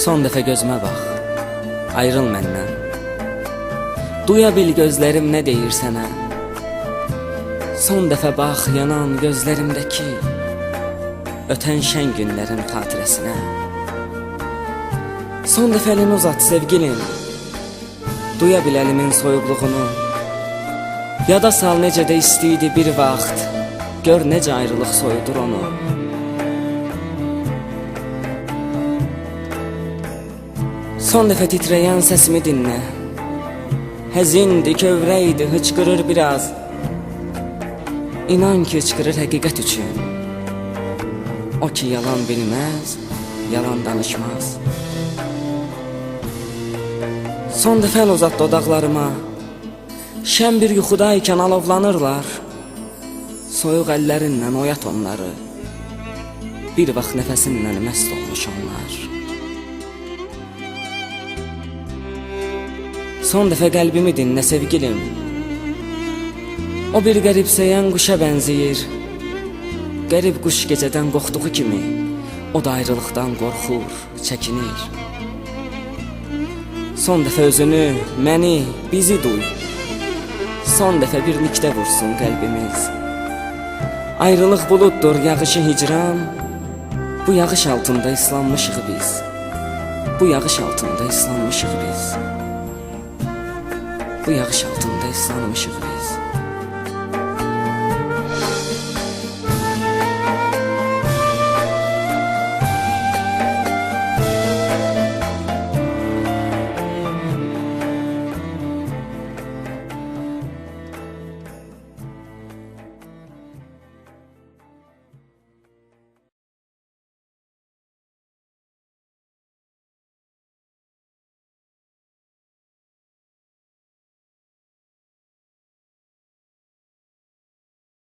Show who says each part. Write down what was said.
Speaker 1: Son dəfə gözümə bax, ayrıl məndən. Duya bil gözlərim nə deyir sənə. Son dəfə bax yanan gözlərimdəki ötən şən günlərin xatirəsinə. Son dəfə əlini uzat sevgilim, duya bil əlimin soyuqluğunu. Yada sal necə də istiydi bir vaxt, gör necə ayrılıq soyudur onu. Son dəfə titrəyən səsimi dinlə. Həzindi, kövrəkdi, hıçqırır biraz. İnan ki, hıçqırır həqiqət üçün. O ki, yalan bilməz, yalan danışmaz. Son dəfə əl uzat dodaqlarıma. Şən bir yuxudaykən alovlanırlar. Soyuq əllərinlə oyat onları. Bir vaxt nəfəsinlə məst olmuş onlar. Son dəfə qəlbimi dinlə sevgilim. O bir qəribsəyən quşa bənzəyir. Qərib quş gecədən qorxduğu kimi, o da ayrılıqdan qorxur, çəkinir. Son dəfə özünü, məni, bizi duy. Son dəfə bir nikdə vursun qəlbimiz. Ayrılıq buluddur, yağışı hicran. Bu yağış altında islanmışıq biz. Bu yağış altında islanmışıq biz. Bu yağış altında islanmışıq biz.